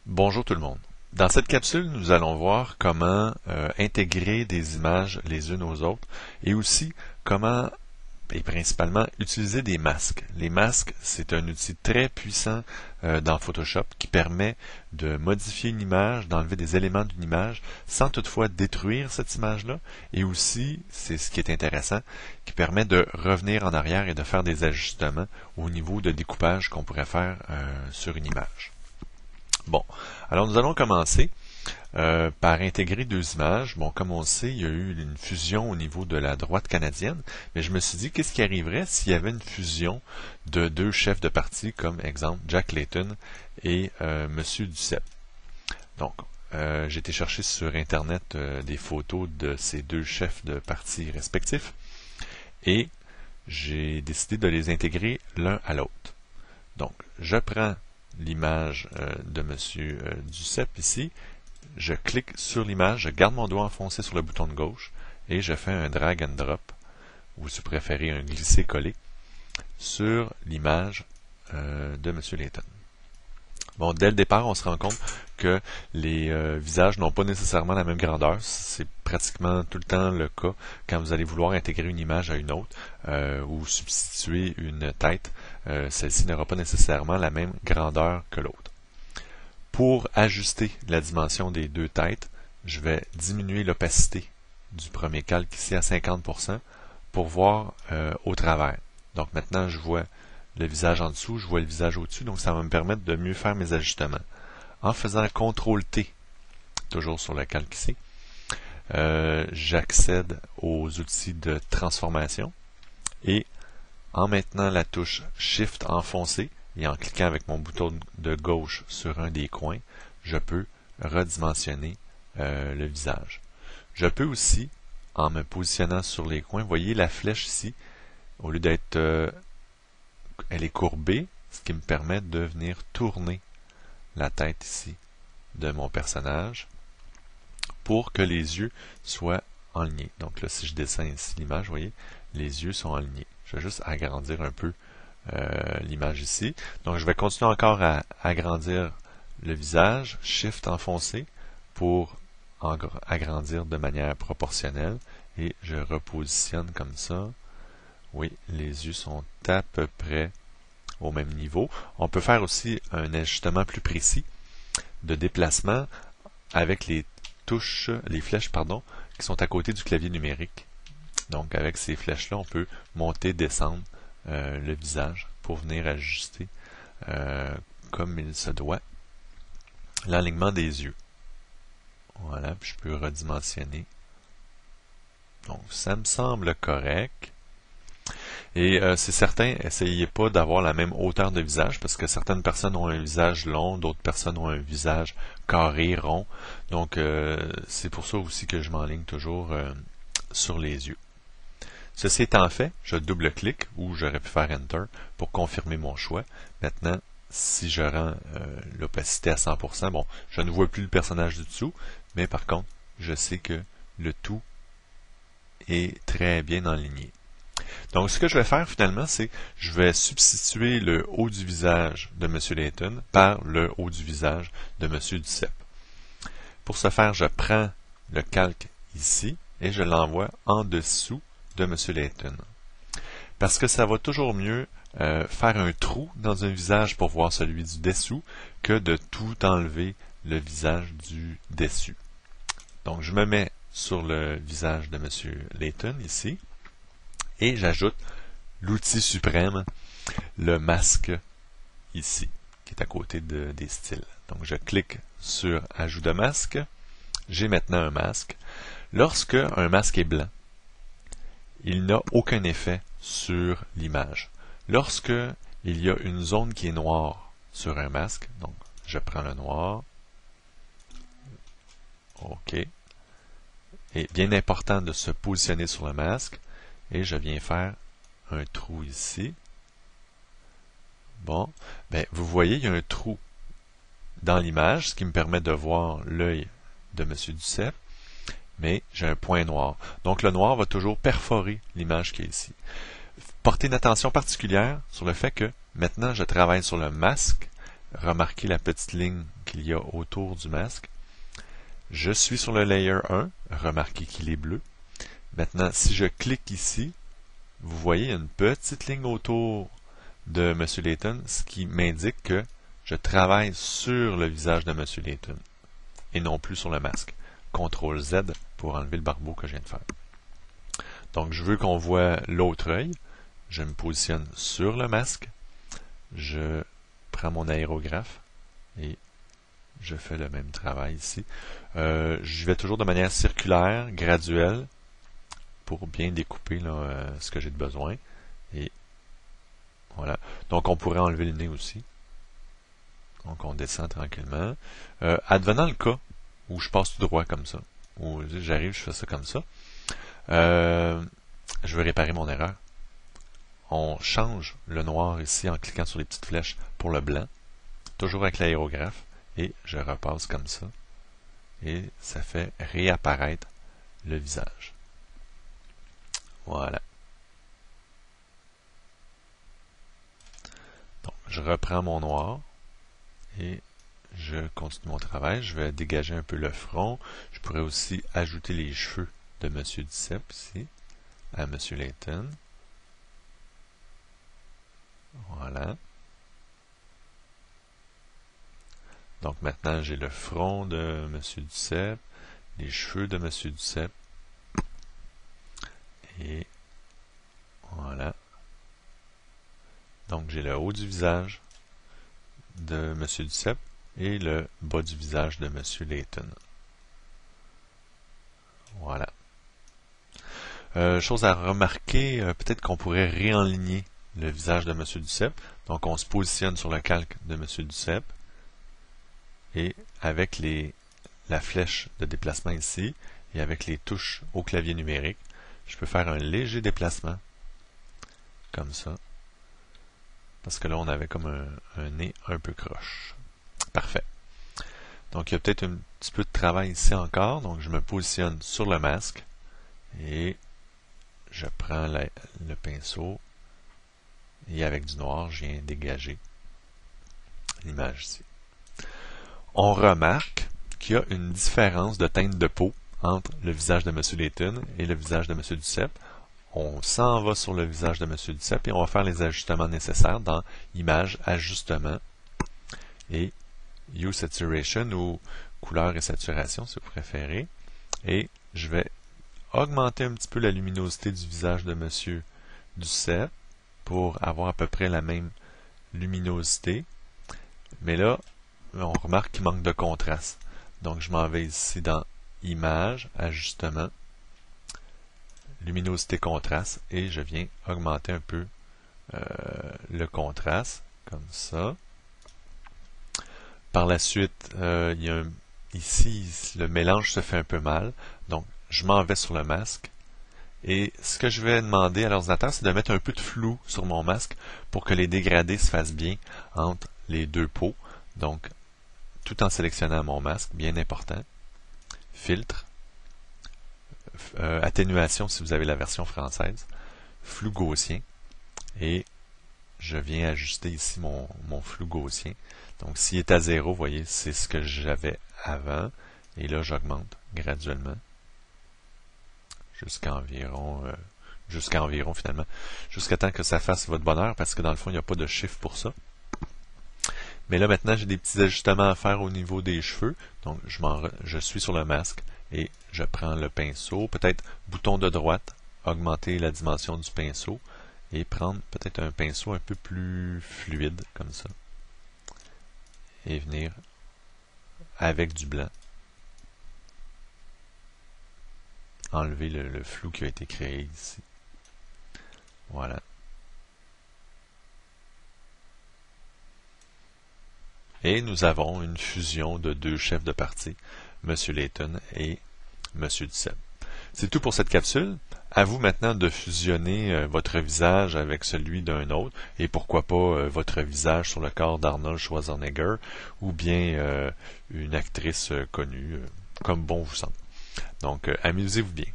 Bonjour tout le monde. Dans cette capsule, nous allons voir comment intégrer des images les unes aux autres et aussi comment et principalement utiliser des masques. Les masques, c'est un outil très puissant dans Photoshop qui permet de modifier une image, d'enlever des éléments d'une image sans toutefois détruire cette image-là et aussi, c'est ce qui est intéressant, qui permet de revenir en arrière et de faire des ajustements au niveau de découpage qu'on pourrait faire sur une image. Bon, alors nous allons commencer par intégrer deux images. Bon, comme on le sait, il y a eu une fusion au niveau de la droite canadienne, mais je me suis dit, qu'est-ce qui arriverait s'il y avait une fusion de deux chefs de parti, comme exemple Jack Layton et Monsieur Duceppe. Donc, j'ai été chercher sur Internet des photos de ces deux chefs de parti respectifs et j'ai décidé de les intégrer l'un à l'autre. Donc, je prends l'image de M. Duceppe ici, je clique sur l'image, je garde mon doigt enfoncé sur le bouton de gauche et je fais un drag and drop, ou si vous préférez un glisser-coller, sur l'image de M. Layton. Bon, dès le départ, on se rend compte que les visages n'ont pas nécessairement la même grandeur. C'est pratiquement tout le temps le cas quand vous allez vouloir intégrer une image à une autre ou substituer une tête. Celle-ci n'aura pas nécessairement la même grandeur que l'autre. Pour ajuster la dimension des deux têtes, je vais diminuer l'opacité du premier calque ici à 50% pour voir au travers. Donc maintenant, je vois le visage en dessous, je vois le visage au-dessus, donc ça va me permettre de mieux faire mes ajustements. En faisant CTRL-T, toujours sur le calque ici, j'accède aux outils de transformation et en maintenant la touche Shift enfoncé et en cliquant avec mon bouton de gauche sur un des coins, je peux redimensionner le visage. Je peux aussi, en me positionnant sur les coins, vous voyez la flèche ici, au lieu d'être elle est courbée, ce qui me permet de venir tourner la tête ici de mon personnage pour que les yeux soient alignés. Donc là, si je descends ici l'image, vous voyez, les yeux sont alignés. Je vais juste agrandir un peu l'image ici. Donc je vais continuer encore à agrandir le visage, Shift enfoncé pour agrandir de manière proportionnelle et je repositionne comme ça. Oui, les yeux sont à peu près au même niveau. On peut faire aussi un ajustement plus précis de déplacement avec les touches, les flèches, pardon, qui sont à côté du clavier numérique. Donc avec ces flèches-là, on peut monter, descendre le visage pour venir ajuster comme il se doit l'alignement des yeux. Voilà, puis je peux redimensionner. Donc ça me semble correct. Et c'est certain, essayez pas d'avoir la même hauteur de visage parce que certaines personnes ont un visage long, d'autres personnes ont un visage carré, rond. Donc c'est pour ça aussi que je m'enligne toujours sur les yeux. Ceci étant fait, je double-clique ou j'aurais pu faire Enter pour confirmer mon choix. Maintenant, si je rends l'opacité à 100%, bon, je ne vois plus le personnage du dessous, mais par contre, je sais que le tout est très bien aligné. Donc, ce que je vais faire finalement, c'est que je vais substituer le haut du visage de M. Layton par le haut du visage de M. Duceppe. Pour ce faire, je prends le calque ici et je l'envoie en dessous de M. Layton. Parce que ça va toujours mieux faire un trou dans un visage pour voir celui du dessous que de tout enlever le visage du dessus. Donc, je me mets sur le visage de M. Layton ici. Et j'ajoute l'outil suprême, le masque ici, qui est à côté des styles. Donc je clique sur Ajout de masque. J'ai maintenant un masque. Lorsque un masque est blanc, il n'a aucun effet sur l'image. Lorsque il y a une zone qui est noire sur un masque, donc je prends le noir. OK. Et bien important de se positionner sur le masque. Et je viens faire un trou ici. Bon, ben, vous voyez, il y a un trou dans l'image, ce qui me permet de voir l'œil de M. Duceppe, mais j'ai un point noir. Donc le noir va toujours perforer l'image qui est ici. Portez une attention particulière sur le fait que maintenant je travaille sur le masque. Remarquez la petite ligne qu'il y a autour du masque. Je suis sur le layer 1, remarquez qu'il est bleu. Maintenant, si je clique ici, vous voyez une petite ligne autour de M. Layton, ce qui m'indique que je travaille sur le visage de M. Layton et non plus sur le masque. CTRL Z pour enlever le barbeau que je viens de faire. Donc, je veux qu'on voit l'autre œil. Je me positionne sur le masque. Je prends mon aérographe et je fais le même travail ici. Je vais toujours de manière circulaire, graduelle, pour bien découper là, ce que j'ai de besoin. Et voilà. Donc, on pourrait enlever le nez aussi. Donc, on descend tranquillement. Advenant le cas où je passe tout droit comme ça, où j'arrive, je fais ça comme ça, je veux réparer mon erreur. On change le noir ici en cliquant sur les petites flèches pour le blanc, toujours avec l'aérographe, et je repasse comme ça. Et ça fait réapparaître le visage. Voilà. Donc, je reprends mon noir et je continue mon travail. Je vais dégager un peu le front. Je pourrais aussi ajouter les cheveux de M. Duceppe ici, à M. Layton. Voilà. Donc maintenant, j'ai le front de M. Duceppe, les cheveux de M. Duceppe. Et voilà. Donc j'ai le haut du visage de M. Duceppe et le bas du visage de M. Layton. Voilà. Chose à remarquer, peut-être qu'on pourrait réaligner le visage de M. Duceppe. Donc on se positionne sur le calque de M. Duceppe et avec la flèche de déplacement ici et avec les touches au clavier numérique, je peux faire un léger déplacement comme ça. Parce que là, on avait comme un nez un peu croche. Parfait. Donc, il y a peut-être un petit peu de travail ici encore. Donc, je me positionne sur le masque et je prends le pinceau et avec du noir, je viens dégager l'image ici. On remarque qu'il y a une différence de teinte de peau entre le visage de M. Layton et le visage de M. Duceppe. On s'en va sur le visage de M. Duceppe et on va faire les ajustements nécessaires dans Image, Ajustement et Hue Saturation ou Couleur et Saturation si vous préférez. Et je vais augmenter un petit peu la luminosité du visage de M. Duceppe pour avoir à peu près la même luminosité. Mais là, on remarque qu'il manque de contraste. Donc je m'en vais ici dans Image, Ajustement, Luminosité, Contraste, et je viens augmenter un peu le contraste, comme ça. Par la suite, il y a ici, le mélange se fait un peu mal, donc je m'en vais sur le masque. Et ce que je vais demander à l'ordinateur, c'est de mettre un peu de flou sur mon masque pour que les dégradés se fassent bien entre les deux peaux. Donc, tout en sélectionnant mon masque, bien important. Filtre. Atténuation si vous avez la version française. Flou gaussien. Et je viens ajuster ici mon flou gaussien. Donc, s'il est à 0, vous voyez, c'est ce que j'avais avant. Et là, j'augmente graduellement. Jusqu'à environ finalement, jusqu'à temps que ça fasse votre bonheur, parce que dans le fond, il n'y a pas de chiffre pour ça. Mais là, maintenant, j'ai des petits ajustements à faire au niveau des cheveux. Donc, je suis sur le masque et je prends le pinceau, peut-être bouton de droite, augmenter la dimension du pinceau et prendre peut-être un pinceau un peu plus fluide, comme ça. Et venir avec du blanc. Enlever le flou qui a été créé ici. Voilà. Et nous avons une fusion de deux chefs de parti, M. Layton et M. Duceppe. C'est tout pour cette capsule. À vous maintenant de fusionner votre visage avec celui d'un autre, et pourquoi pas votre visage sur le corps d'Arnold Schwarzenegger, ou bien une actrice connue, comme bon vous semble. Donc, amusez-vous bien.